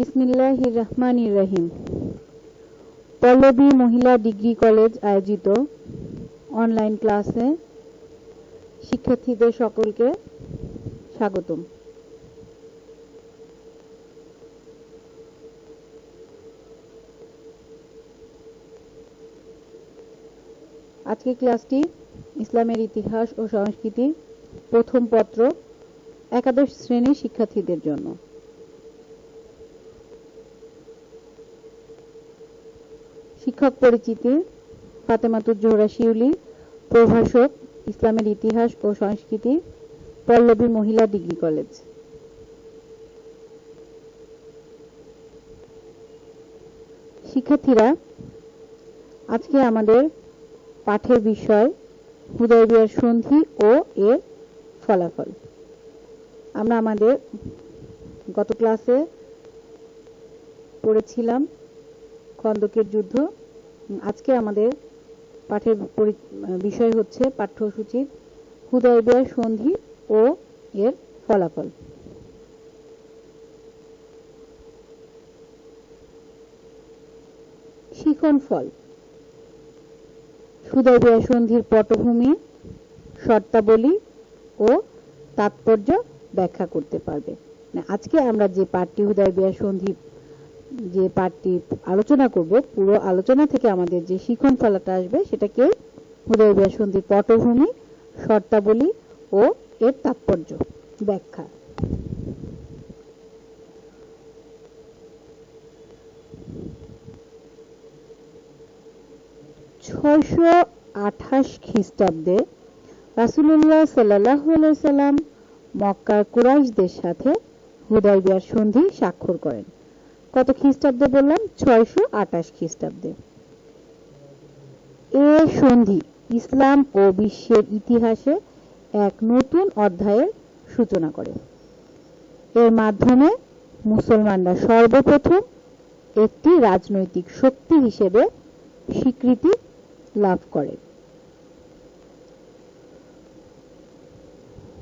বিসমিল্লাহির রহমানির রহিম। পল্লবী মহিলা ডিগ্রি কলেজ আয়োজিত অনলাইন ক্লাসে শিক্ষার্থীদের সকলকে স্বাগতম। আজকের ক্লাসটি ইসলামের ইতিহাস ও সংস্কৃতি প্রথম পত্র একাদশ শ্রেণীর শিক্ষার্থীদের জন্য। শিক্ষক পরিচিতি: ফাতেমাতুজ জোহরা শিউলি, প্রভাষক ইসলামের ইতিহাস ও সংস্কৃতি, পল্লবী মহিলা ডিগ্রি কলেজ। শিক্ষার্থীরা, আজকে আমাদের পাঠের বিষয় হুদায়বিয়ার সন্ধি ও এর ফলাফল। আমরা আমাদের গত ক্লাসে পড়েছিলাম খন্দকের যুদ্ধ। আজকে আমাদের পাঠের বিষয় হচ্ছে পাঠ্যসূচির হুদায়বিয়ার সন্ধি ও এর ফলাফল। শিখন ফল: হুদায়বিয়ার সন্ধির পটভূমি, শর্তাবলী ও তাৎপর্য ব্যাখ্যা করতে পারবে। আজকে আমরা যে পাঠটি হুদায়বিয়ার সন্ধি যে পাঠটি আলোচনা করব, পুরো আলোচনা থেকে আমাদের যে শিখন ফলটা আসবে সেটাকে হুদায়বিয়ার সন্ধির পটভূমি, শর্তাবলী ও এর তাৎপর্য ব্যাখ্যা। খ্রিস্টাব্দে রাসূলুল্লাহ সাল্লাল্লাহু আলাইহি সাল্লাম মক্কার কুরাইশদের সাথে হুদায়বিয়ার সন্ধি স্বাক্ষর করেন। কত খ্রিস্টাব্দে বললাম? 628 খ্রিস্টাব্দে। এ সন্ধি ইসলাম ও বিশ্বের ইতিহাসে এক নতুন অধ্যায়ের সূচনা করে। এর মাধ্যমে মুসলমানরা সর্বপ্রথম একটি রাজনৈতিক শক্তি হিসেবে স্বীকৃতি লাভ করে।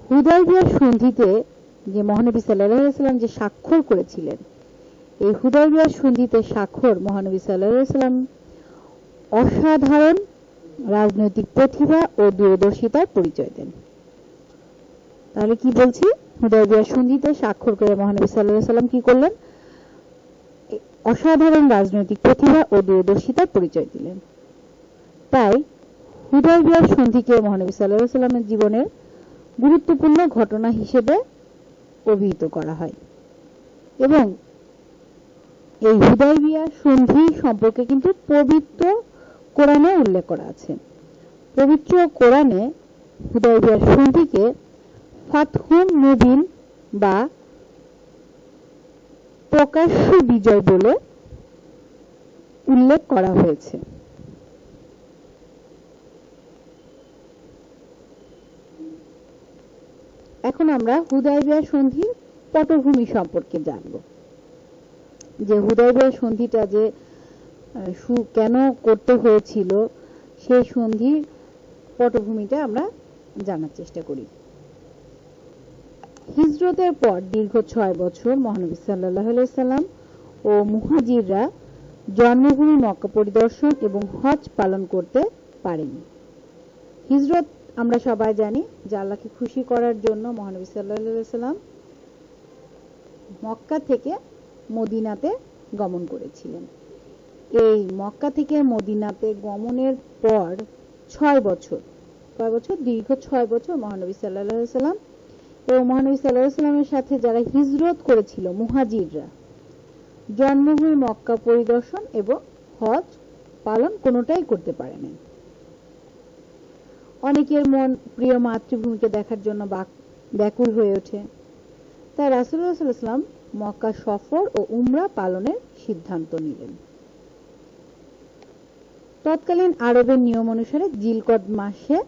হুদায়বিয়ার সন্ধিতে যে মহানবী সাল্লাল্লাহু আলাইহি সাল্লাম যে স্বাক্ষর করেছিলেন, এই হুদায়বিয়ার সন্ধিতে স্বাক্ষর মহানবী সাল্লাল্লাহু আলাইহি সাল্লাম অসাধারণ রাজনৈতিক প্রতিভা ও দূরদর্শিতার পরিচয় দেন। তাহলে কি বলছি? হুদায়বিয়ার সন্ধিতে স্বাক্ষর করে মহানবী সাল্লাল্লাহু আলাইহি সাল্লাম কি করলেন? অসাধারণ রাজনৈতিক প্রতিভা ও দূরদর্শিতার পরিচয় দিলেন। তাই হুদায়বিয়ার সন্ধিকে মহানবী সাল্লাল্লাহু আলাইহি সাল্লামের জীবনের গুরুত্বপূর্ণ ঘটনা হিসেবে অভিহিত করা হয়। এবং এই হুদায়বিয়ার সন্ধি সম্পর্কে কিন্তু পবিত্র কোরআনে উল্লেখ করা আছে। পবিত্র কোরআনে হুদায়বিয়ার সন্ধিকে ফাতহুম মুবিন বা প্রকাশ্য বিজয় বলে উল্লেখ করা হয়েছে। এখন আমরা হুদায়বিয়ার সন্ধির পটভূমি সম্পর্কে জানব, যে হুদায়বিয়ার সন্ধিটা যে কেন করতে হয়েছিল, সেই সন্ধির পটভূমিটা আমরা জানার চেষ্টা করি। হিজরতের পর দীর্ঘ 6 বছর মহানবী সাল্লাল্লাহু আলাইহি সাল্লাম ও মুহাজিররা জন্মভূমি মক্কা পরিদর্শন এবং হজ পালন করতে পারেনি। হিজরত আমরা সবাই জানি যে আল্লাহকে খুশি করার জন্য মহানবী সাল্লাল্লাহু আলাইহি সাল্লাম মক্কা থেকে মদিনাতে গমন করেছিলেন। এই মক্কা থেকে মদিনাতে গমনের পর 6 বছর, দীর্ঘ 6 বছর মহানবী সাল্লাল্লাহু আলাইহি সাল্লাম এবং মহানবী সাল্লাল্লাহু আলাইহি সাল্লামের সাথে যারা হিজরত করেছিল মুহাজিররা জন্মভূমি মক্কা পরিদর্শন এবং হজ পালন কোনোটাই করতে পারেনি। অনেকের মন প্রিয় মাতৃভূমিকে দেখার জন্য ব্যাকুল হয়ে ওঠে। তাই রাসূলুল্লাহ সাল্লাল্লাহু আলাইহি সাল্লাম মক্কা সফর ও উমরা পালনের সিদ্ধান্ত নিলেন। তৎকালীন আরবের নিয়ম অনুসারে জিলকদ মাসে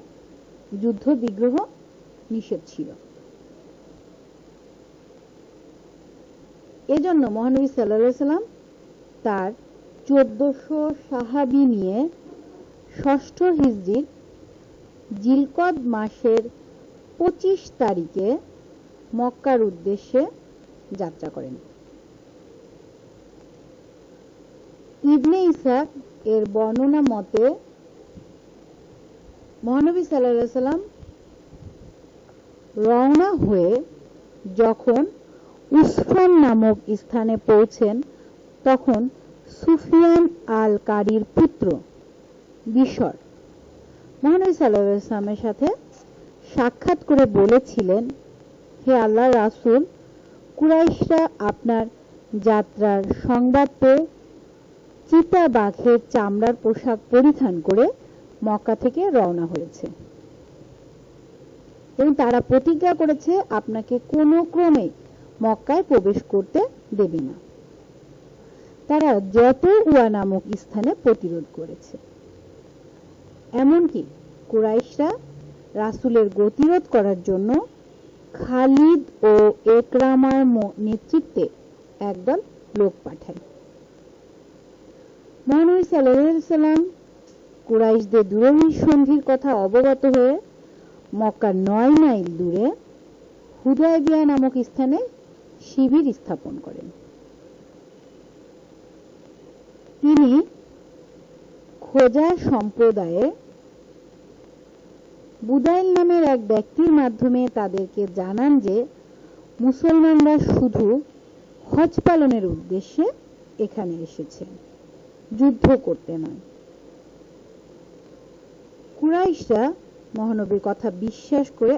যুদ্ধ বিগ্রহ নিষেধ ছিল। এজন্য মহানবী সাল্লাল্লাহু আলাইহি সাল্লাম তার 1400 সাহাবী নিয়ে 6ষ্ঠ হিজরির জিলকদ মাসের 25 তারিখে মক্কার উদ্দেশ্যে যাত্রা করেন। ইবনে ইসহাক এর বর্ণনা মতে মহানবী সাল্লাল্লাহু আলাইহি সাল্লাম রওনা হয়ে যখন উসফান নামক স্থানে পৌঁছেন তখন সুফিয়ান আল কারির পুত্র বিশর মহানবী সাল্লাল্লাহু আলাইহি সাল্লামের সাথে সাক্ষাৎ করে বলেছিলেন, হে আল্লাহর রাসূল, কুরাইশরা আপনার যাত্রার সংবাদ পেয়ে চিতা বাঘের চামড়ার পোশাক পরিধান করে মক্কা থেকে রওনা হয়েছে এবং তারা প্রতিজ্ঞা করেছে আপনাকে কোনো ক্রমে মক্কায় প্রবেশ করতে দেবে না। তারা জতুয়া নামক স্থানে প্রতিরোধ করেছে। এমনকি কুরাইশরা রাসূলের গতিরোধ করার জন্য খালিদ ও একরামার নেতৃত্বে একদল লোক পাঠায়। মহানবী সাল্লাল্লাহু আলাইহি সাল্লাম কুরাইশদের দূরভিসন্ধির কথা অবগত হয়ে মক্কার 9 মাইল দূরে হুদায়বিয়া নামক স্থানে শিবির স্থাপন করেন। তিনি খোজা সম্প্রদায়ে বুদাইল নামের এক ব্যক্তির মাধ্যমে তাদেরকে জানান যে মুসলমানরা শুধু হজ পালনের উদ্দেশ্যে এখানে এসেছে, যুদ্ধ করতে নয়। কুরাইশরা মহানবীর কথা বিশ্বাস করে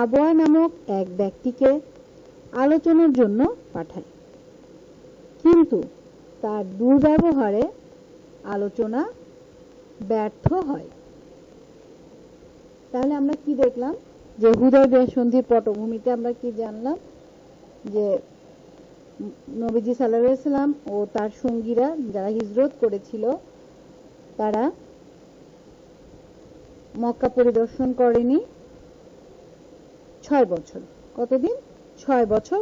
আবওয়া নামক এক ব্যক্তিকে আলোচনার জন্য পাঠায়, কিন্তু তার দুর্ব্যবহারে আলোচনা ব্যর্থ হয়। তাহলে আমরা কি দেখলাম যে হুদায়বিয়া সন্ধির পটভূমিতে আমরা কি জানলাম যে নবীজি সাল্লাল্লাহু আলাইহি সাল্লাম ও তার সঙ্গীরা যারা হিজরত করেছিল তারা মক্কা পরিদর্শন করেনি 6 বছর। কতদিন? 6 বছর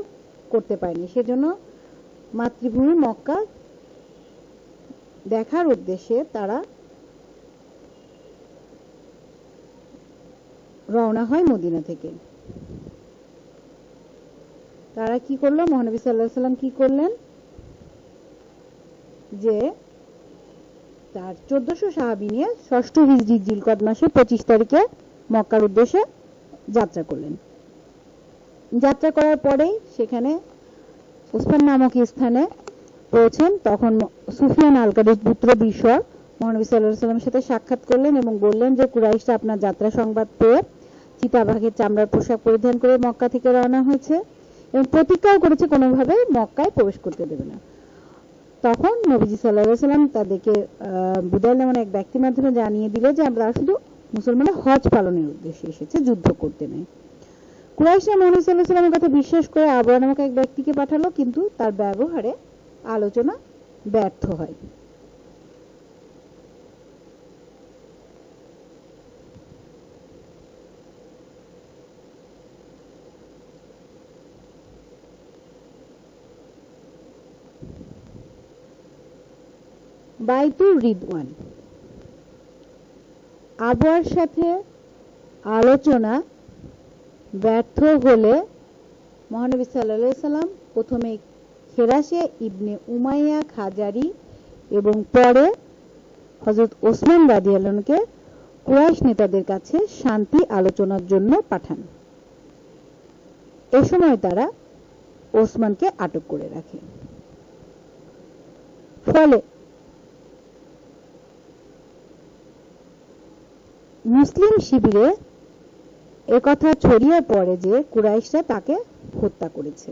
করতে পারেনি। সেজন্য মাতৃভূমি মক্কা দেখার উদ্দেশ্যে তারা রওনা হয় মদিনা থেকে। তারা কি করলো? মহানবী সাল্লাল্লাহু আলাইহি সাল্লাম কি করলেন যে তার 1400 সাহাবী নিয়ে 6ষ্ঠ হিজরি জিলকদ মাসে 25 তারিখে মক্কার উদ্দেশ্যে যাত্রা করলেন। যাত্রা করার পরেই সেখানে উসফান নামক স্থানে পৌঁছেন। তখন সুফিয়ান আল কারির পুত্র বিশর মহানবী সাল্লাল্লাহু আলাইহি সাল্লামের সাথে সাক্ষাৎ করলেন এবং বললেন যে কুরাইশরা আপনার যাত্রা সংবাদ পেয়ে চিতাবাঘের চামড়ার পোশাক পরিধান করে মক্কা থেকে রওনা হয়েছে এবং প্রতিজ্ঞাও করেছে কোনোভাবে মক্কায় প্রবেশ করতে দেবে না। তখন নবীজি সাল্লাল্লাহু আলাইহি সাল্লাম তাদেরকে বুদাইল নামের এক ব্যক্তির মাধ্যমে জানিয়ে দিল যে আমরা শুধু মুসলমানরা হজ পালনের উদ্দেশ্যে এসেছে, যুদ্ধ করতে নয়। কুরাইশরা মহানবী সাল্লাল্লাহু আলাইহি সাল্লামের কথা বিশ্বাস করে আবওয়া নামক এক ব্যক্তিকে পাঠালো, কিন্তু তার ব্যবহারে আলোচনা ব্যর্থ হয়। বাইতুর রিদওয়ান আবওয়ার সাথে আলোচনা ব্যর্থ হলে মহানবী সাল্লাল্লাহু আলাইহি সাল্লাম প্রথমে খেরাশে ইবনে উমাইয়া খাজারি এবং পরে হযরত ওসমান রাদিয়াল্লাহু আনহুকে কুরাইশ নেতাদের কাছে শান্তি আলোচনার জন্য পাঠান। এ সময় তারা ওসমানকে আটক করে রাখে। ফলে মুসলিম শিবিরে একথা ছড়িয়ে পড়ে যে কুরাইশরা তাকে হত্যা করেছে।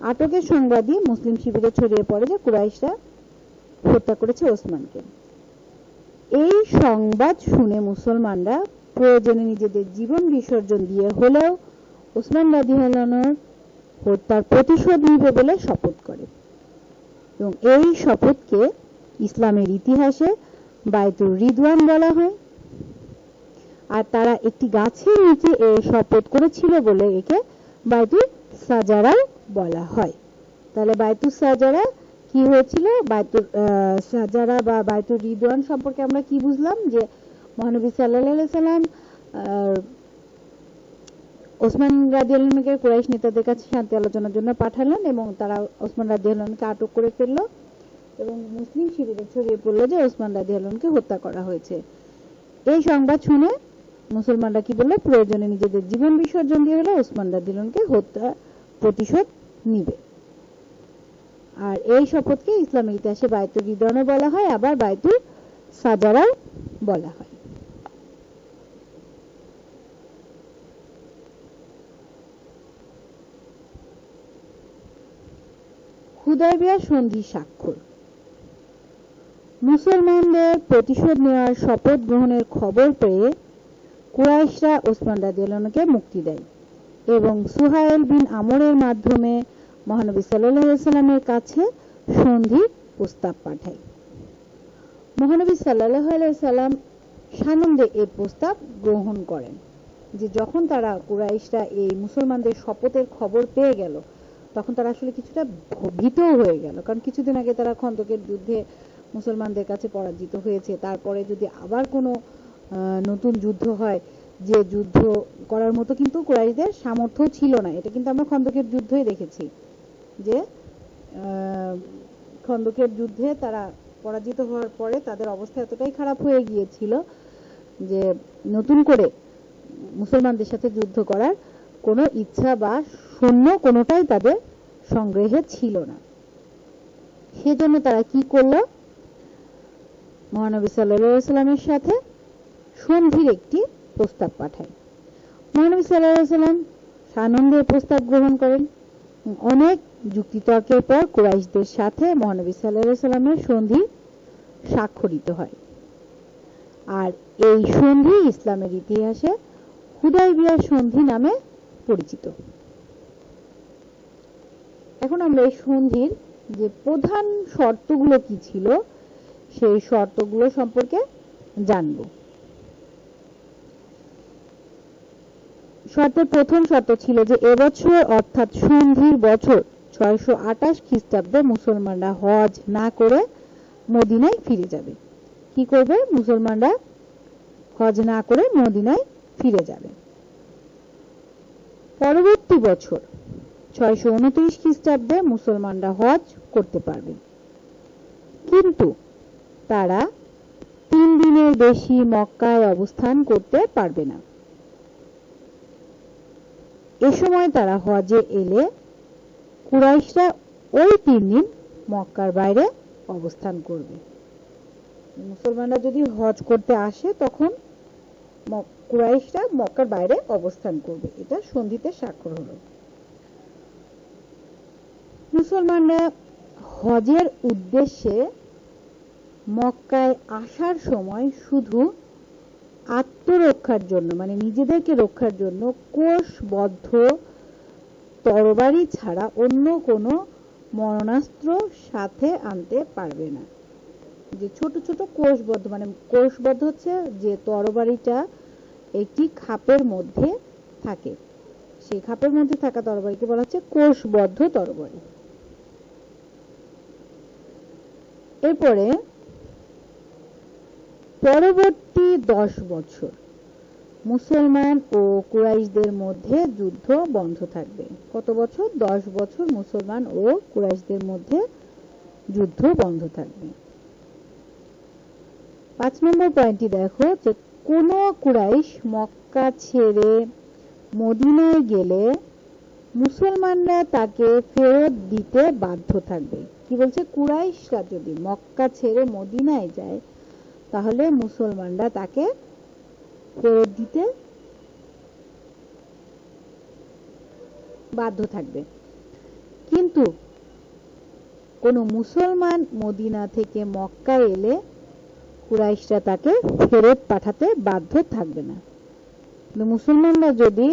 আটকের সংবাদই মুসলিম শিবিরে ছড়িয়ে পড়ে যে কুরাইশরা হত্যা করেছে ওসমানকে। এই সংবাদ শুনে মুসলমানরা প্রয়োজনে নিজেদের জীবন বিসর্জন দিয়ে হলেও ওসমান রাদিয়াল্লাহু আনহুর হত্যার প্রতিশোধ নিবে বলে শপথ করে এবং এই শপথকে ইসলামের ইতিহাসে বাইতুর রিদওয়ান বলা হয়। আর তারা একটি গাছের নিচে এই শপথ করেছিল বলে একে বাইতুল সাজারা বলা হয়। তাহলে বাইতুল সাজারা কি হয়েছিল? বাইতুল সাজারা বা বাইতুল রিদওয়ান সম্পর্কে আমরা কি বুঝলাম যে মহানবী সাল্লাল্লাহু আলাইহি সাল্লাম ওসমান রাদিয়াল্লাহু আনহুকে কুরাইশ নেতাদের কাছে শান্তি আলোচনার জন্য পাঠালেন এবং তারা ওসমান রাদিয়াল্লাহু আনহুকে আটক করে ফেলল এবং মুসলিম শিবিরে ছড়িয়ে পড়ল যে ওসমান রাদিয়াল্লাহু আনহুকে হত্যা করা হয়েছে। এই সংবাদ শুনে মুসলমানরা কি বলল, প্রয়োজনে নিজেদের জীবন বিসর্জন দিয়ে হলো ওসমান রাদিয়াল্লাহু আনহুকে হত্যা প্রতিশোধ নিবে। আর এই শপথকে ইসলামের ইতিহাসে বায়তুর রিদওয়ানও বলা হয়, আবার বায়তুল সাজারাও বলা হয়। হুদায়বিয়া সন্ধি স্বাক্ষর। মুসলমানদের প্রতিশোধ নেওয়ার শপথ গ্রহণের খবর পেয়ে কুরাইশরা ওসমান রাদিয়াল্লাহু আনহুকে মুক্তি দেয় এবং সুহাইল বিন আমরের মাধ্যমে মহানবী সাল্লাল্লাহু আলাইহি ওয়াসাল্লামের কাছে সন্ধি প্রস্তাব পাঠায়। মহানবী সাল্লাল্লাহু আলাইহি ওয়াসাল্লাম সানন্দে এই প্রস্তাব গ্রহণ করেন। যে যখন তারা কুরাইশরা এই মুসলমানদের শপথের খবর পেয়ে গেল, তখন তারা আসলে কিছুটা ভীতও হয়ে গেল, কারণ কিছুদিন আগে তারা খন্দকের যুদ্ধে মুসলমানদের কাছে পরাজিত হয়েছে। তারপরে যদি আবার কোনো নতুন যুদ্ধ হয়, যে যুদ্ধ করার মতো কিন্তু কুরাইশদের সামর্থ্য ছিল না। এটা কিন্তু আমরা খন্দকের যুদ্ধই দেখেছি, যে খন্দকের যুদ্ধে তারা পরাজিত হওয়ার পরে তাদের অবস্থা এতটাই খারাপ হয়ে গিয়েছিল যে নতুন করে মুসলমানদের সাথে যুদ্ধ করার কোনো ইচ্ছা বা সৈন্য কোনোটাই তাদের সংগ্রহে ছিল না। সেজন্য তারা কি করলো, মহানবী সাল্লাল্লাহু আলাইহি ওয়াসাল্লামের সাথে সন্ধির একটি প্রস্তাব পাঠায়। মহানবী সাল্লাল্লাহু আলাইহি ওয়াসাল্লাম সানন্দে প্রস্তাব গ্রহণ করেন। অনেক যুক্তিতর্কের পর কুরাইশদের সাথে মহানবী সাল্লাল্লাহু আলাইহি ওয়াসাল্লামের সন্ধি স্বাক্ষরিত হয়। আর এই সন্ধি ইসলামের ইতিহাসে হুদায়বিয়া সন্ধি নামে পরিচিত। এখন আমরা এই সন্ধির যে প্রধান শর্তগুলো কি ছিল সেই শর্তগুলো সম্পর্কে জানব। শর্তের প্রথম শর্ত ছিল যে এবছর অর্থাৎ সন্ধির বছর 628 খ্রিস্টাব্দে মুসলমানরা হজ না করে মদিনায় ফিরে যাবে। কি করবে? মুসলমানরা হজ না করে মদিনায় ফিরে যাবে। পরবর্তী বছর 629 খ্রিস্টাব্দে মুসলমানরা হজ করতে পারবে, কিন্তু তারা 3 দিনের বেশি মক্কায় অবস্থান করতে পারবে না। এ সময় তারা হজে এলে কুরাইশরা ওই 3 দিন মক্কার বাইরে অবস্থান করবে। মুসলমানরা যদি হজ করতে আসে তখন কুরাইশরা মক্কার বাইরে অবস্থান করবে। এটা সন্ধিতে স্বাক্ষর হলো। মুসলমানরা হজের উদ্দেশ্যে মক্কায় আসার সময় শুধু আত্মরক্ষার জন্য, মানে নিজেদেরকে রক্ষার জন্য কোষবদ্ধ তরবারি ছাড়া অন্য কোনো মরণাস্ত্র সাথে আনতে পারবে না। যে ছোট ছোট কোষবদ্ধ, মানে কোষবদ্ধ হচ্ছে যে তরবারিটা একটি খাপের মধ্যে থাকে, সেই খাপের মধ্যে থাকা তরবারিকে বলা হচ্ছে কোষবদ্ধ তরবারি। এরপরে পরবর্তী 10 বছর মুসলমান ও কুরাইশদের মধ্যে যুদ্ধ বন্ধ থাকবে। কত বছর? 10 বছর মুসলমান ও কুরাইশদের মধ্যে যুদ্ধ বন্ধ থাকবে। 5 নম্বর পয়েন্টটি দেখো, যে কোন কুরাইশ মক্কা ছেড়ে মদিনায় গেলে মুসলমানরা তাকে ফেরত দিতে বাধ্য থাকবে। কি বলছে? কুরাইশরা যদি মক্কা ছেড়ে মদিনায় যায় তাহলে মুসলমানরা তাকে ফেরত দিতে বাধ্য থাকবে, কিন্তু কোন মুসলমান মদিনা থেকে মক্কা এলে কুরাইশরা তাকে ফেরত পাঠাতে বাধ্য থাকবে না। মুসলমানরা যদি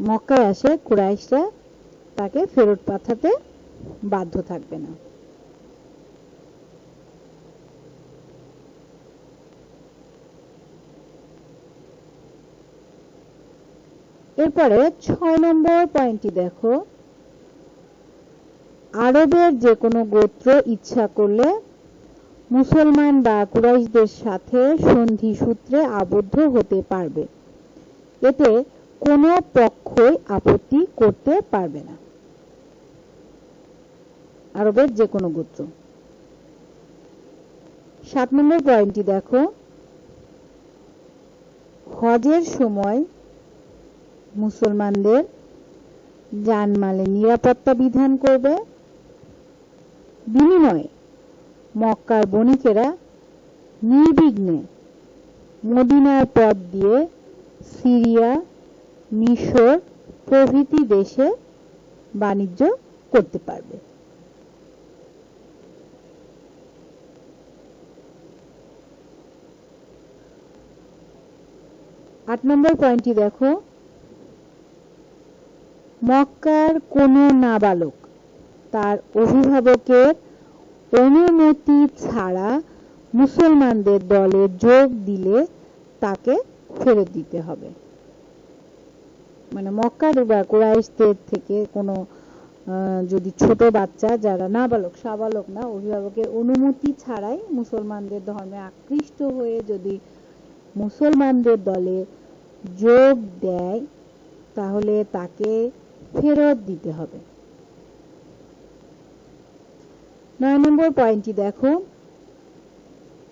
মক্কায় আসে কুরাইশরা তাকে ফেরত পাঠাতে বাধ্য থাকবে না। এরপরে 6 নম্বর পয়েন্টটি দেখো, আরবের যে কোনো গোত্র ইচ্ছা করলে মুসলমান বা কুরাইশদের সাথে সন্ধি সূত্রে আবদ্ধ হতে পারবে, এতে কোনো পক্ষই আপত্তি করতে পারবে না। আরবের যে কোনো গোত্র। 7 নম্বর পয়েন্টটি দেখো, হজের সময় মুসলমানদের জানমালের নিরাপত্তা বিধান করবে, বিনিময়ে মক্কার বণিকেরা নির্বিঘ্নে মদিনার পথ দিয়ে সিরিয়া, মিশর প্রভৃতি দেশে বাণিজ্য করতে পারবে। আট নম্বর পয়েন্টটি দেখো, মক্কার কোনো নাবালক তার অভিভাবকের অনুমতি ছাড়া মুসলমানদের দলে যোগ দিলে তাকে ফেরত দিতে হবে। মানে মক্কার বা কুরাইশদের থেকে কোনো যদি ছোট বাচ্চা যারা নাবালক, সাবালক না, অভিভাবকের অনুমতি ছাড়াই মুসলমানদের ধর্মে আকৃষ্ট হয়ে যদি মুসলমানদের দলে যোগ দেয় তাহলে তাকে ফেরত দিতে হবে। 9 নম্বর পয়েন্টটি দেখো,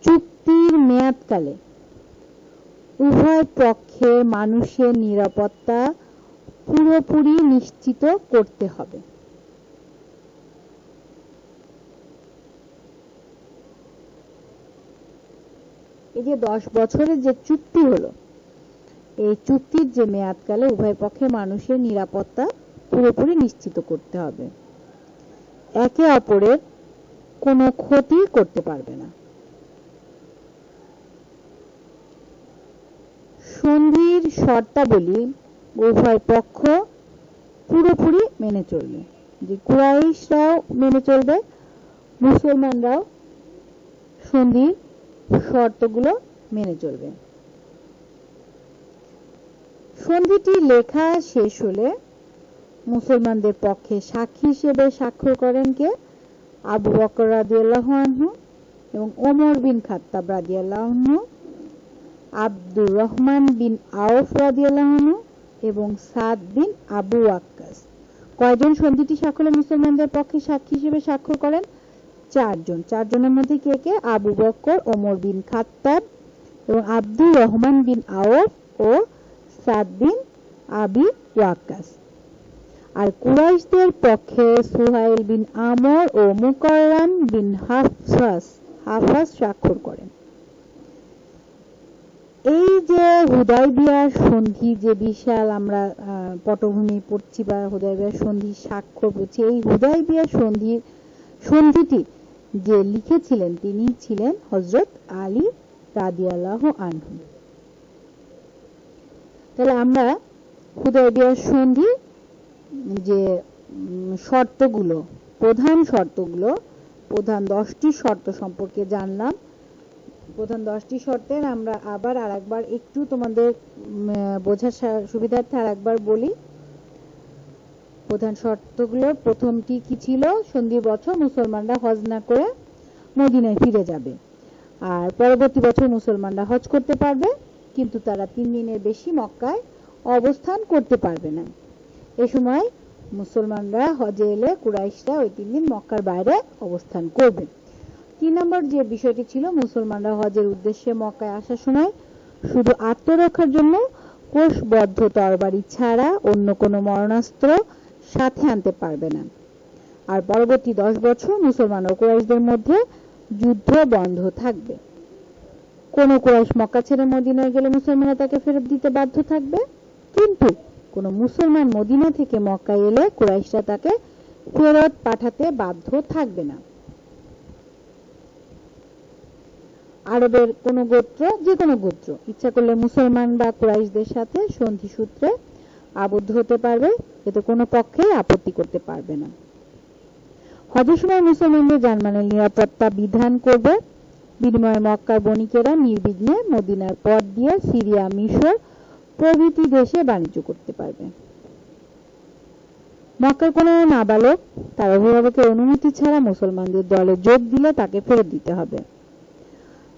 চুক্তির মেয়াদকালে উভয় পক্ষে মানুষের নিরাপত্তা পুরোপুরি নিশ্চিত করতে হবে। এই যে 10 বছরের যে চুক্তি হলো, এই চুক্তির যে মেয়াদকালে উভয় পক্ষে মানুষের নিরাপত্তা পুরোপুরি নিশ্চিত করতে হবে, একে অপরের কোনো ক্ষতি করতে পারবে না। সন্ধির শর্তাবলী উভয় পক্ষ পুরোপুরি মেনে চলবে, যে কুরাইশরাও মেনে চলবে, মুসলমানরাও সন্ধির শর্তগুলো মেনে চলবে। সন্ধিটি লেখা শেষ হলে মুসলমানদের পক্ষে সাক্ষী হিসেবে স্বাক্ষর করেন কে? আবু বকর রাদিয়াল্লাহু আনহু এবং ওমর বিন খাত্তাব রাদিয়াল্লাহু আনহু, আব্দুর রহমান বিন আউফ রাদিয়াল্লাহু আনহু এবং সাদ বিন আবু ওয়াক্কাস। কয়জন সন্ধিটি স্বাক্ষরে মুসলমানদের পক্ষে সাক্ষী হিসেবে স্বাক্ষর করেন? 4 জন। 4 জনের মধ্যে কে কে? আবু বকর, ওমর বিন খাত্তাব এবং আব্দুর রহমান বিন আউফ ও সাদ বিন আবি ওয়াক্কাস। আর কুরাইশদের পক্ষে সুহাইল বিন আমর ও মুকাররাম বিন হাফসাস স্বাক্ষর করেন। এই যে হুদায়বিয়ার সন্ধি, যে বিশাল আমরা পটভূমি পড়ছি বা হুদায়বিয়ার সন্ধি স্বাক্ষর করছি, এই হুদায়বিয়ার সন্ধিটি যে লিখেছিলেন তিনি ছিলেন হযরত আলী রাদিয়াল্লাহু আনহু। তাহলে আমরা হুদায়বিয়ার সন্ধি যে শর্তগুলো, প্রধান 10টি শর্ত সম্পর্কে জানলাম। প্রধান 10টি শর্তের আমরা আবার আরেকবার একটু তোমাদের বোঝার সুবিধার্থে আরেকবার বলি। প্রধান শর্তগুলোর প্রথমটি কি ছিল? সন্ধির বছর মুসলমানরা হজ না করে মদিনায় ফিরে যাবে, আর পরবর্তী বছর মুসলমানরা হজ করতে পারবে, কিন্তু তারা 3 দিনের বেশি মক্কায় অবস্থান করতে পারবে না। এ সময় মুসলমানরা হজে এলে কুরাইশরা ওই 3 দিন মক্কার বাইরে অবস্থান করবে। 3 নম্বর যে বিষয়টি ছিল, মুসলমানরা হজের উদ্দেশ্যে মক্কায় আসার সময় শুধু আত্মরক্ষার জন্য কোষবদ্ধ তরবারি ছাড়া অন্য কোনো মরণাস্ত্র সাথে আনতে পারবে না। আর পরবর্তী 10 বছর মুসলমান ও কুরাইশদের মধ্যে যুদ্ধ বন্ধ থাকবে। কোন কুরাইশ মক্কা ছেড়ে মদিনায় গেলে মুসলমানরা তাকে ফেরত দিতে বাধ্য থাকবে, কিন্তু কোন মুসলমান মদিনা থেকে মক্কায় এলে কুরাইশরা তাকে ফেরত পাঠাতে বাধ্য থাকবে না। আরবের কোন গোত্র, যে কোনো গোত্র ইচ্ছা করলে মুসলমান বা কুরাইশদের সাথে সন্ধি সূত্রে আবদ্ধ হতে পারবে, এতে কোনো পক্ষেই আপত্তি করতে পারবে না। হজের সময় মুসলমানদের জানমালের নিরাপত্তা বিধান করবে, বিনিময়ে মক্কার বণিকেরা নির্বিঘ্নে মদিনার পথ দিয়ে সিরিয়া, মিশর প্রভৃতি দেশে বাণিজ্য করতে পারবে। মক্কার কোনো নাবালক তার অভিভাবকের অনুমতি ছাড়া মুসলমানদের দলে যোগ দিলে তাকে ফেরত দিতে হবে।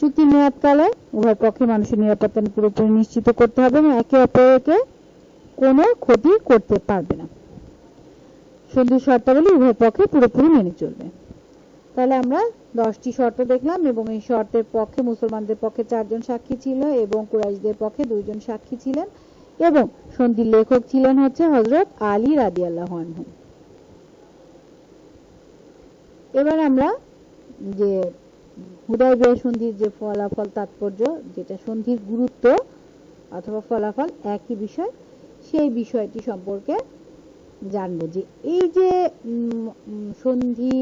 চুক্তির মেয়াদকালে উভয় পক্ষে মানুষের নিরাপত্তা পুরোপুরি নিশ্চিত করতে হবে এবং একে অপরকে কোনো ক্ষতি করতে পারবে না। সন্ধির শর্তাবলী উভয় পক্ষে পুরোপুরি মেনে চলবে। তাহলে আমরা 10টি শর্ত দেখলাম এবং এই শর্তের পক্ষে মুসলমানদের পক্ষে 4 জন সাক্ষী ছিল এবং কুরাইশদের পক্ষে 2 জন সাক্ষী ছিলেন এবং সন্ধির লেখক ছিলেন হচ্ছে হযরত আলী রাদিয়াল্লাহু আনহু। এবার আমরা যে হুদায়বিয়া সন্ধির যে ফলাফল তাৎপর্য, যেটা সন্ধির গুরুত্ব অথবা ফলাফল একই বিষয়, সেই বিষয়টি সম্পর্কে জানবো। যে এই যে সন্ধি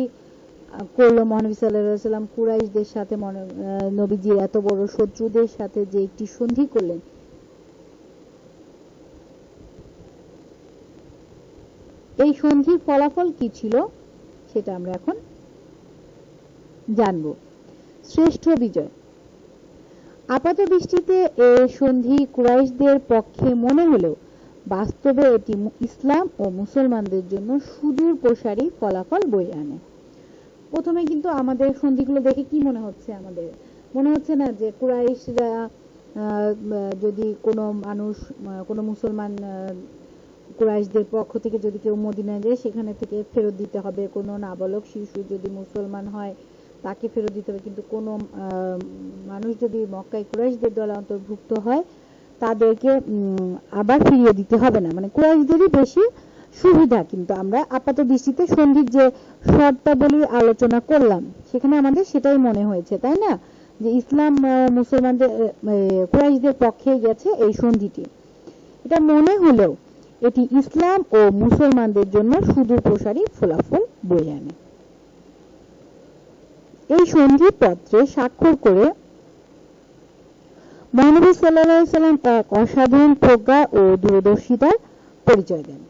করলো মহানবী সাল্লাল্লাহু আলাইহি ওয়াসাল্লাম কুরাইশদের সাথে, নবীজির এত বড় শত্রুদের সাথে যে একটি সন্ধি করলেন, এই সন্ধির ফলাফল কি ছিল সেটা আমরা এখন জানবো। শ্রেষ্ঠ বিজয়। আপাত দৃষ্টিতে এই সন্ধি কুরাইশদের পক্ষে মনে হলেও বাস্তবে এটি ইসলাম ও মুসলমানদের জন্য সুদূর প্রসারী ফলাফল বয়ে আনে। প্রথমে কিন্তু আমাদের সন্ধিগুলো দেখে কি মনে হচ্ছে? আমাদের মনে হচ্ছে না যে কুরাইশরা যদি কোনো মানুষ, কোনো মুসলমান কুরাইশদের পক্ষ থেকে যদি কেউ মদিনায় যায় সেখানে থেকে ফেরত দিতে হবে, কোনো নাবালক শিশু যদি মুসলমান হয় তাকে ফেরত দিতে হবে, কিন্তু কোনো মানুষ যদি মক্কায় কুরাইশদের দলে অন্তর্ভুক্ত হয় তাদেরকে আবার ফিরিয়ে দিতে হবে না। মানে কুরাইশদেরই বেশি সুবিধা। কিন্তু আমরা আপাত দৃষ্টিতে সন্ধির যে শর্তাবলী আলোচনা করলাম সেখানে আমাদের সেটাই মনে হয়েছে, তাই না? যে ইসলাম মুসলমানদের কুরাইশদের পক্ষে গেছে এই সন্ধিটি। এটা মনে হলেও এটি ইসলাম ও মুসলমানদের জন্য সুদূর প্রসারী ফলাফল বয়ে আনে। এই সন্ধি পত্রে স্বাক্ষর করে মহানবী সাল্লাল্লাহু আলাইহি ওয়াসাল্লাম এক অসাধারণ প্রজ্ঞা ও দূরদর্শিতার পরিচয় দেন।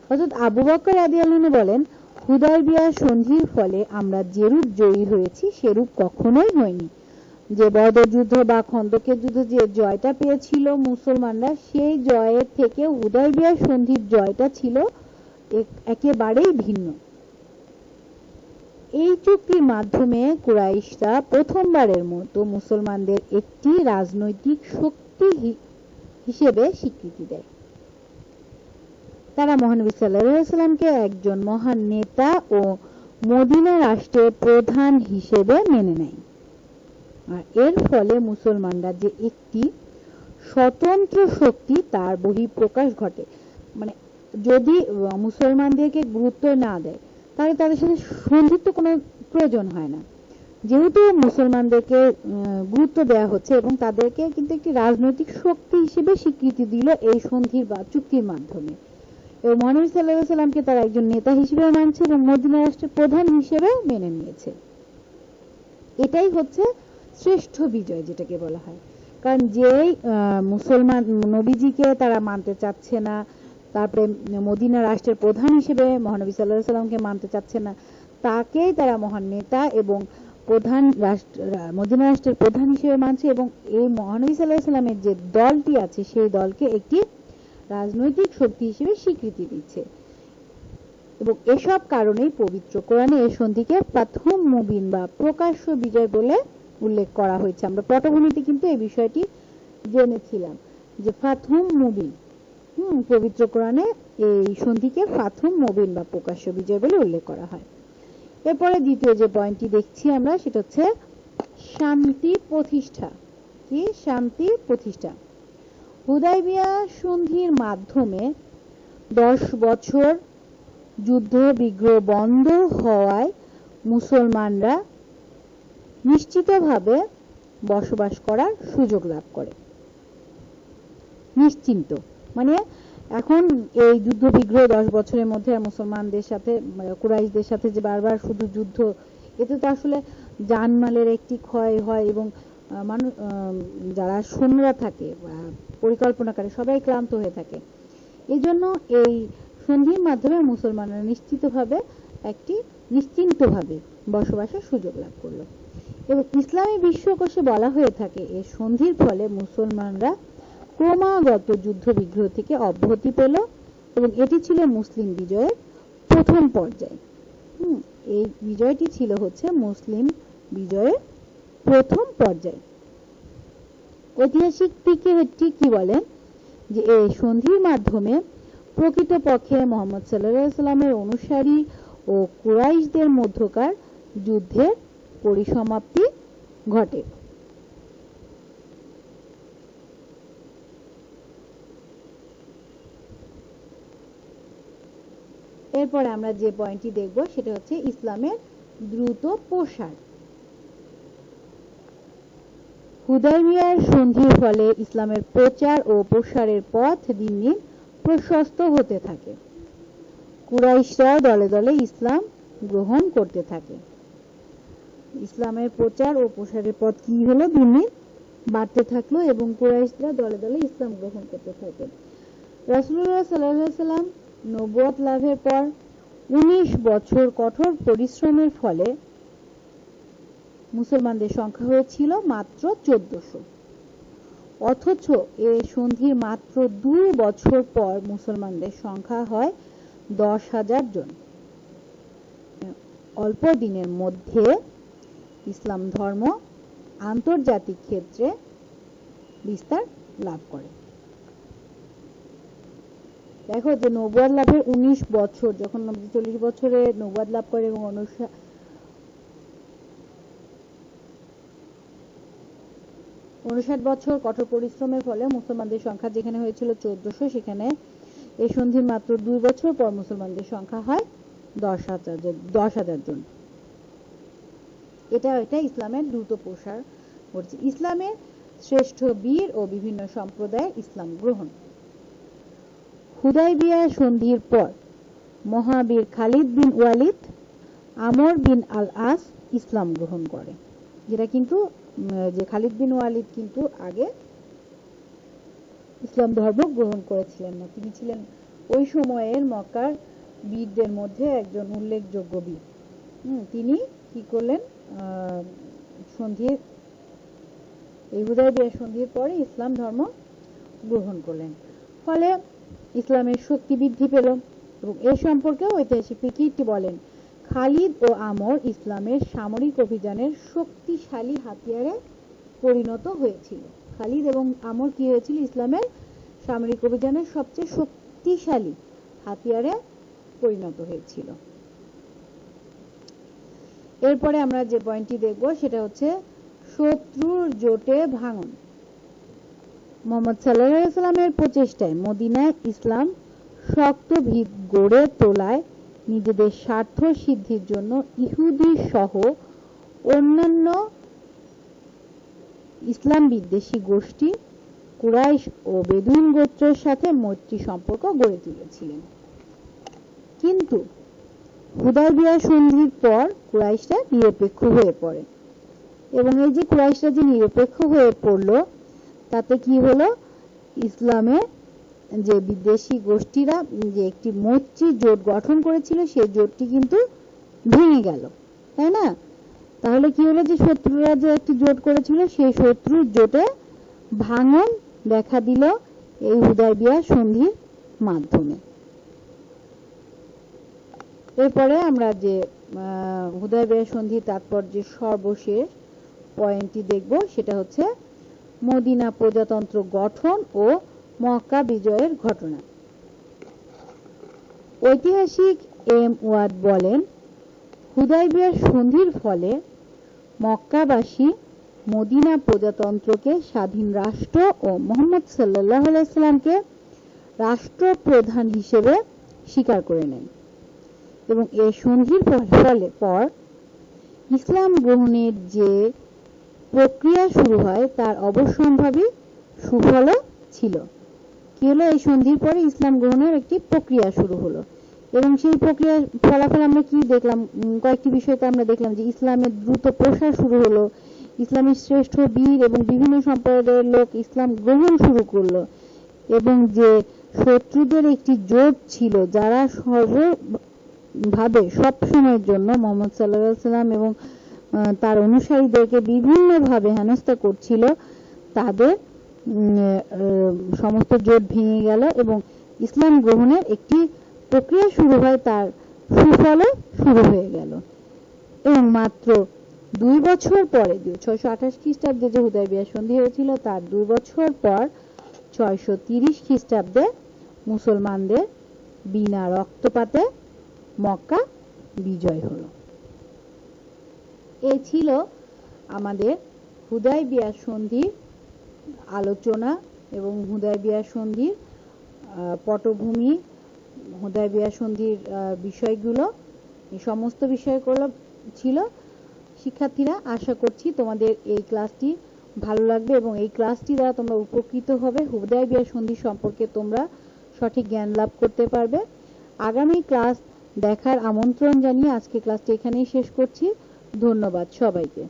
হযরত আবু বকর রাদিয়াল্লাহু আনহু বলেন, হুদায়বিয়া সন্ধির ফলে আমরা যেরূপ জয়ী হয়েছি সেরূপ কখনোই হয়নি। যে বদর যুদ্ধ বা খন্দকের যুদ্ধ যে জয়টা পেয়েছিল মুসলমানরা, সেই জয়ের থেকে হুদায়বিয়া সন্ধির জয়টা ছিল একেবারেই ভিন্ন। এই চুক্তির মাধ্যমে কুরাইশরা প্রথমবারের মতো মুসলমানদের একটি রাজনৈতিক শক্তি হিসেবে স্বীকৃতি দেয়। তারা মহানবী সাল্লাল্লাহু আলাইহি ওয়াসাল্লামকে একজন মহান নেতা ও মদিনা রাষ্ট্রের প্রধান হিসেবে মেনে নেয়। আর এর ফলে মুসলমানরা যে একটি স্বতন্ত্র শক্তি তার বহিঃপ্রকাশ ঘটে। মানে যদি মুসলমানদেরকে গুরুত্ব না দেয় তাহলে তাদের সাথে সন্ধির তো কোনো প্রয়োজন হয় না। যেহেতু মুসলমানদেরকে গুরুত্ব দেওয়া হচ্ছে এবং তাদেরকে কিন্তু একটি রাজনৈতিক শক্তি হিসেবে স্বীকৃতি দিল এই সন্ধির বা চুক্তির মাধ্যমে, এবং মহানবী সাল্লাল্লাহু আলাইহি ওয়াসাল্লামকে তারা একজন নেতা হিসেবে মানছে এবং মদিনা রাষ্ট্রের প্রধান হিসেবে মেনে নিয়েছে। এটাই হচ্ছে শ্রেষ্ঠ বিজয় যেটাকে বলা হয়। কারণ যেই মুসলমান নবীজিকে তারা মানতে চাচ্ছে না, তারপরে মদিনা রাষ্ট্রের প্রধান হিসেবে মহানবী সাল্লাল্লাহু আলাইহি ওয়াসাল্লামকে মানতে চাচ্ছে না, তাকেই তারা মহান নেতা এবং প্রধান রাষ্ট্র মদিনা রাষ্ট্রের প্রধান হিসেবে মানছে এবং এই মহানবী সাল্লাল্লাহু আলাইহি ওয়াসাল্লামের যে দলটি আছে সেই দলকে একটি রাজনৈতিক শক্তি হিসেবে স্বীকৃতি দিচ্ছে। এবং এসব কারণেই পবিত্র কোরআনে এই সন্ধিকে ফাতহুম মুবিন বা প্রকাশ্য বিজয় বলে উল্লেখ করা হয়েছে। আমরা পটভূমিতে কিন্তু এই বিষয়টি জেনেছিলাম যে ফাতহুম মুবিন, পবিত্র কোরআনে এই সন্ধিকে ফাতহুম মুবিন বা প্রকাশ্য বিজয় বলে উল্লেখ করা হয়। এরপরে দ্বিতীয় যে পয়েন্টটি দেখছি আমরা সেটা হচ্ছে শান্তি প্রতিষ্ঠা। কি শান্তি প্রতিষ্ঠা? হুদায়বিয়া সন্ধির মাধ্যমে 10 বছর যুদ্ধ বিগ্রহ বন্ধ হওয়ায় মুসলমানরা নিশ্চিতভাবে বসবাস করার সুযোগ লাভ করে। নিশ্চিন্ত মানে এখন এই যুদ্ধ বিগ্রহ 10 বছরের মধ্যে মুসলমানদের সাথে কুরাইশদের সাথে যে বারবার শুধু যুদ্ধ, এতে তো আসলে জানমালের একটি ক্ষয় হয় এবং মানুষ যারা সৈন্যরা থাকে পরিকল্পনাকারী সবাই ক্লান্ত হয়ে থাকে। এই জন্য এই সন্ধির মাধ্যমে মুসলমানরা নিশ্চিন্তভাবে বসবাসের সুযোগ লাভ করলো। এবং ইসলামী বিশ্বকোষে বলা হয়ে থাকে এই সন্ধির ফলে মুসলমানরা ক্রমাগত যুদ্ধ বিগ্রহ থেকে অব্যাহতি পেল এবং এটি ছিল মুসলিম বিজয়ের প্রথম পর্যায়। এই বিজয়টি ছিল হচ্ছে মুসলিম বিজয়ের প্রথম পর্যায়। ঐতিহাসিক দিকে কি বলেন যে এই সন্ধির মাধ্যমে প্রকৃতপক্ষে মুহাম্মদ সাল্লাল্লাহু আলাইহি সাল্লামের অনুসারী ও কুরাইশদের মধ্যকার যুদ্ধের পরিসমাপ্তি ঘটে। এরপরে আমরা যে পয়েন্টটি দেখব সেটা হচ্ছে ইসলামের দ্রুত প্রসার। হুদায়বিয়ার সন্ধির ফলে ইসলামের প্রচার ও প্রসারের পথ দিন দিন প্রশস্ত হতে থাকে। কুরাইশরা দলে দলে ইসলাম গ্রহণ করতে থাকে। ইসলামের প্রচার ও প্রসারের পথ কি হলো, দিন দিন বাড়তে থাকলো এবং কুরাইশরা দলে দলে ইসলাম গ্রহণ করতে থাকে। রাসূলুল্লাহ সাল্লাল্লাহু আলাইহি ওয়াসাল্লাম নবুয়ত লাভের পর 19 বছর কঠোর পরিশ্রমের ফলে মুসলমানদের সংখ্যা হয়েছিল মাত্র 1400। অথচ এই সন্ধির মাত্র 2 বছর পর মুসলমানদের সংখ্যা হয় 10,000 জন। অল্প দিনের মধ্যে ইসলাম ধর্ম আন্তর্জাতিক ক্ষেত্রে বিস্তার লাভ করে। দেখো যে নবুয়ত লাভের 19 বছর, যখন 40 বছরে নবুয়ত লাভ করে এবং 59 বছর কঠোর পরিশ্রমের ফলে মুসলমানদের সংখ্যা যেখানে হয়েছিল 1400, সেখানে এই সন্ধির মাত্র 2 বছর পর মুসলমানদের সংখ্যা হয় 10,000 জন। এটা ইসলামের দ্রুত প্রসার ঘটছে। ইসলামের শ্রেষ্ঠ বীর ও বিভিন্ন সম্প্রদায়ের ইসলাম গ্রহণ। হুদায়বিয়া সন্ধির পর মহাবীর খালিদ বিন ওয়ালিদ, আমর বিন আল আস ইসলাম গ্রহণ করে। যেটা কিন্তু যে খালিদ বিন ওয়ালিদ কিন্তু আগে ইসলাম ধর্ম গ্রহণ করেছিলেন না। তিনি ছিলেন ওই সময়ের মক্কার বীরদের মধ্যে একজন উল্লেখযোগ্য বীর। তিনি কি করলেন, এই হুদায়বিয়া সন্ধির পরে ইসলাম ধর্ম গ্রহণ করলেন। ফলে ইসলামের শক্তি বৃদ্ধি পেল এবং এ সম্পর্কে ঐতিহাসিক বলেন, খালিদ ও আমর ইসলামের সামরিক অভিযানের শক্তিশালী হাতিয়ারে পরিণত হয়েছিল। খালিদ এবং আমর কি হয়েছিল, ইসলামের সামরিক অভিযানের সবচেয়ে শক্তিশালী হাতিয়ারে পরিণত হয়েছিল। এরপরে আমরা যে পয়েন্টটি দেখব সেটা হচ্ছে শত্রুর জোটে ভাঙন। মুহাম্মদ সাল্লাল্লাহু আলাইহি ওয়াসাল্লামের প্রচেষ্টায় মদিনায় ইসলাম শক্ত ভিত গড়ে তোলায় নিজেদের স্বার্থ সিদ্ধির জন্য ইহুদি সহ অন্যান্য ইসলাম বিদ্বেষী গোষ্ঠী কুরাইশ ও বেদুইন গোত্রের সাথে মৈত্রী সম্পর্ক গড়ে তুলেছিলেন। কিন্তু হুদায়বিয়া সন্ধির পর কুরাইশরা নিরপেক্ষ হয়ে পড়ে এবং এই যে কুরাইশরা যে নিরপেক্ষ হয়ে পড়লো, তাতে কি হলো, ইসলামে যে বিদেশি গোষ্ঠীরা যে একটি মৈত্রী জোট গঠন করেছিল সেই জোটটি কিন্তু ভেঙে গেল, তাই না? তাহলে কি হলো, যে শত্রুরা যে একটি জোট করেছিল সেই শত্রুর জোটে ভাঙন দেখা দিল এই হুদায়বিয়া সন্ধির মাধ্যমে। এরপরে আমরা যে হুদায়বিয়া সন্ধির তাৎপর্যের সর্বশেষ পয়েন্টটি দেখব সেটা হচ্ছে মদিনা প্রজাতন্ত্র গঠন ও মক্কা বিজয়ের ঘটনা। ঐতিহাসিক এম ওয়াদ বলেন, হুদায়বিয়া সন্ধির ফলে মক্কাবাসী মদিনা প্রজাতন্ত্রকে স্বাধীন রাষ্ট্র ও মুহাম্মদ সাল্লাল্লাহু আলাইহি ওয়াসাল্লামকে রাষ্ট্রপ্রধান হিসেবে স্বীকার করে নেন এবং এই সন্ধির পর ইসলাম গ্রহণের যে প্রক্রিয়া শুরু হয় তার অবশ্যম্ভাবী সুফল ছিল। কি হলো, এই সন্ধির পরে ইসলাম গ্রহণের একটি প্রক্রিয়া শুরু হলো এবং সেই প্রক্রিয়ার ফলাফল আমরা কি দেখলাম, কয়েকটি বিষয়তে আমরা দেখলাম যে ইসলামের দ্রুত প্রসার শুরু হলো, ইসলামের শ্রেষ্ঠ বীর এবং বিভিন্ন সম্প্রদায়ের লোক ইসলাম গ্রহণ শুরু করলো এবং যে শত্রুদের একটি জোট ছিল যারা সর্বভাবে সব সময়ের জন্য মুহাম্মদ সাল্লাল্লাহু আলাইহি ওয়াসাল্লাম এবং তার অনুসারীদেরকে বিভিন্নভাবে হেনস্থা করছিল, তাদের সমস্ত জোট ভেঙে গেল এবং ইসলাম গ্রহণের একটি প্রক্রিয়া শুরু হয়, তার সুফলও শুরু হয়ে গেল। এবং মাত্র 2 বছর পরে 628 খ্রিস্টাব্দে যে হুদায়বিয়া সন্ধি হয়েছিল তার 2 বছর পর 630 খ্রিস্টাব্দে মুসলমানদের বিনা রক্তপাতে মক্কা বিজয় হলো। এই ছিল আমাদের হুদায়বিয়া সন্ধির আলোচনা এবং হুদায়বিয়া সন্ধির পটভূমি, হুদায়বিয়া সন্ধির বিষয়গুলো, এই সমস্ত বিষয়গুলো ছিল। শিক্ষার্থীরা, আশা করছি তোমাদের এই ক্লাসটি ভালো লাগবে এবং এই ক্লাসটি দ্বারা তোমরা উপকৃত হবে। হুদায়বিয়া সন্ধি সম্পর্কে তোমরা সঠিক জ্ঞান লাভ করতে পারবে। আগামী ক্লাস দেখার আমন্ত্রণ জানিয়ে আজকে ক্লাসটি এখানেই শেষ করছি। ধন্যবাদ সবাইকে।